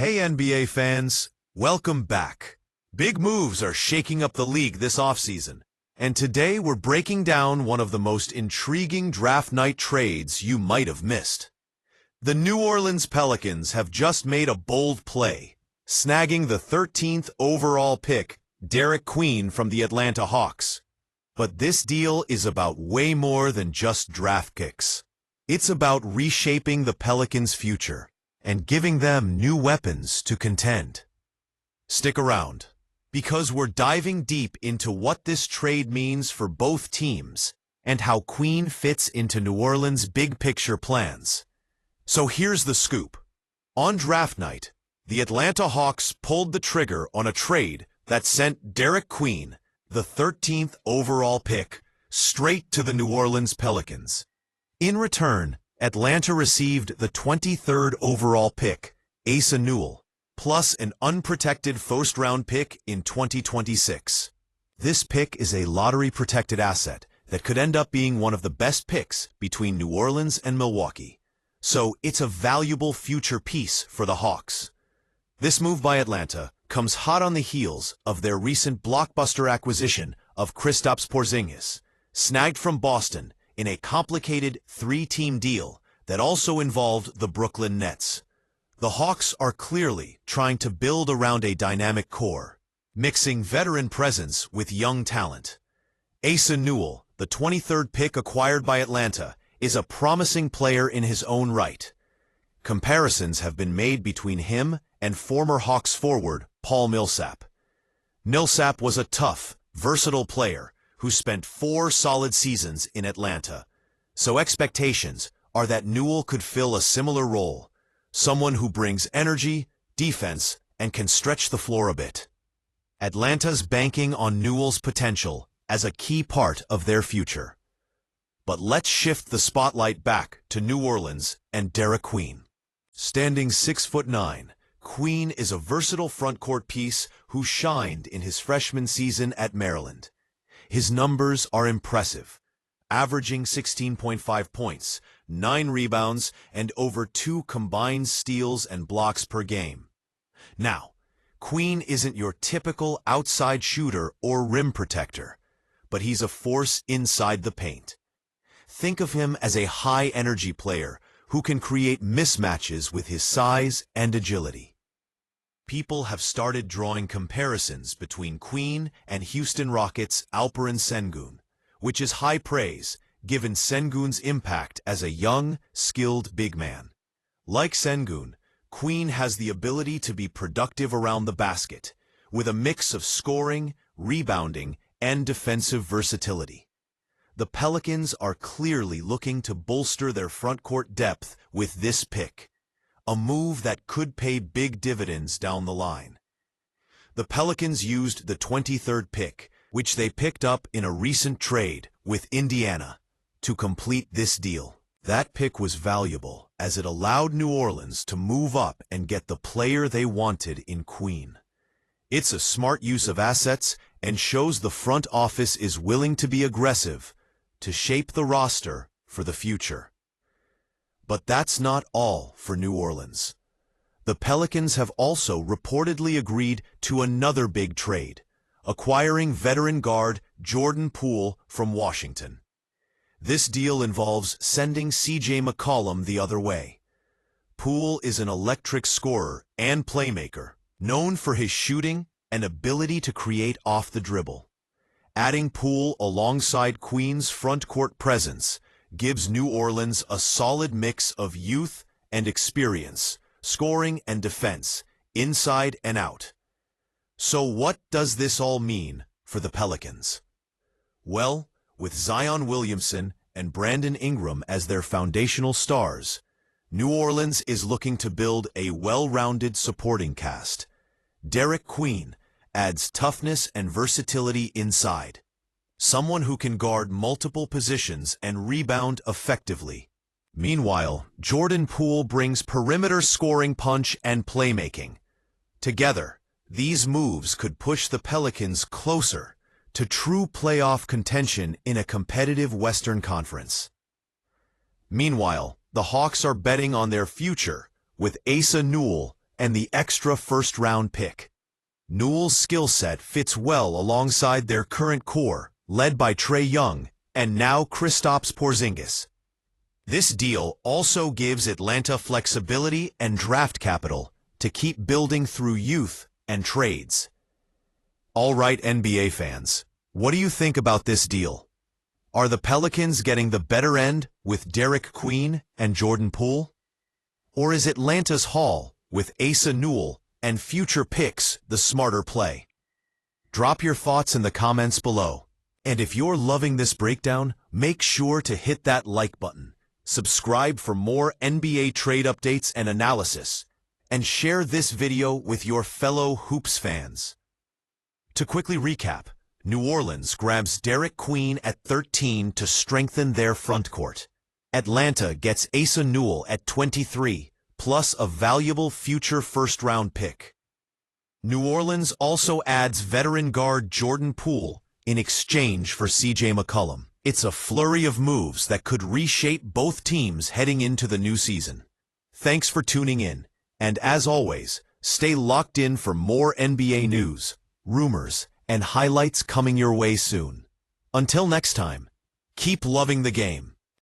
Hey NBA fans, welcome back. Big moves are shaking up the league this offseason, and today we're breaking down one of the most intriguing draft night trades you might have missed. The New Orleans Pelicans have just made a bold play, snagging the 13th overall pick, Derik Queen from the Atlanta Hawks. But this deal is about way more than just draft picks. It's about reshaping the Pelicans' future and giving them new weapons to contend. Stick around, because we're diving deep into what this trade means for both teams and how Queen fits into New Orleans' big-picture plans. So here's the scoop. On draft night, the Atlanta Hawks pulled the trigger on a trade that sent Derik Queen, the 13th overall pick, straight to the New Orleans Pelicans. In return, Atlanta received the 23rd overall pick, Asa Newell, plus an unprotected first-round pick in 2026. This pick is a lottery-protected asset that could end up being one of the best picks between New Orleans and Milwaukee. So it's a valuable future piece for the Hawks. This move by Atlanta comes hot on the heels of their recent blockbuster acquisition of Kristaps Porzingis, snagged from Boston in a complicated three-team deal that also involved the Brooklyn Nets. The Hawks are clearly trying to build around a dynamic core, mixing veteran presence with young talent. Asa Newell, the 23rd pick acquired by Atlanta, is a promising player in his own right. Comparisons have been made between him and former Hawks forward Paul Millsap. Millsap was a tough, versatile player who spent 4 solid seasons in Atlanta. So expectations are that Newell could fill a similar role, someone who brings energy, defense, and can stretch the floor a bit. Atlanta's banking on Newell's potential as a key part of their future. But let's shift the spotlight back to New Orleans and Derik Queen. Standing 6'9", Queen is a versatile frontcourt piece who shined in his freshman season at Maryland. His numbers are impressive, averaging 16.5 points, 9 rebounds, and over 2 combined steals and blocks per game. Now, Queen isn't your typical outside shooter or rim protector, but he's a force inside the paint. Think of him as a high-energy player who can create mismatches with his size and agility. People have started drawing comparisons between Queen and Houston Rockets' Alperen Sengun, which is high praise given Sengun's impact as a young, skilled big man. Like Sengun, Queen has the ability to be productive around the basket, with a mix of scoring, rebounding, and defensive versatility. The Pelicans are clearly looking to bolster their frontcourt depth with this pick, a move that could pay big dividends down the line. The Pelicans used the 23rd pick, which they picked up in a recent trade with Indiana, to complete this deal. That pick was valuable as it allowed New Orleans to move up and get the player they wanted in Queen. It's a smart use of assets and shows the front office is willing to be aggressive to shape the roster for the future. But that's not all for New Orleans. The Pelicans have also reportedly agreed to another big trade, acquiring veteran guard Jordan Poole from Washington. This deal involves sending McCollum the other way. Poole is an electric scorer and playmaker, known for his shooting and ability to create off the dribble. Adding Poole alongside Queen's front-court presence gives New Orleans a solid mix of youth and experience, scoring and defense, inside and out. So what does this all mean for the Pelicans? Well, with Zion Williamson and Brandon Ingram as their foundational stars, New Orleans is looking to build a well-rounded supporting cast. Derik Queen adds toughness and versatility inside, someone who can guard multiple positions and rebound effectively. Meanwhile, Jordan Poole brings perimeter scoring punch and playmaking. Together, these moves could push the Pelicans closer to true playoff contention in a competitive Western Conference. Meanwhile, the Hawks are betting on their future with Asa Newell and the extra first-round pick. Newell's skill set fits well alongside their current core, led by Trae Young and now Kristaps Porzingis. This deal also gives Atlanta flexibility and draft capital to keep building through youth and trades. All right, NBA fans, what do you think about this deal? Are the Pelicans getting the better end with Derik Queen and Jordan Poole? Or is Atlanta's haul with Asa Newell and future picks the smarter play? Drop your thoughts in the comments below. And if you're loving this breakdown, make sure to hit that like button, subscribe for more NBA trade updates and analysis, and share this video with your fellow Hoops fans. To quickly recap, New Orleans grabs Derik Queen at 13 to strengthen their frontcourt. Atlanta gets Asa Newell at 23, plus a valuable future first-round pick. New Orleans also adds veteran guard Jordan Poole in exchange for CJ McCollum. It's a flurry of moves that could reshape both teams heading into the new season. Thanks for tuning in, and as always, stay locked in for more NBA news, rumors, and highlights coming your way soon. Until next time, keep loving the game.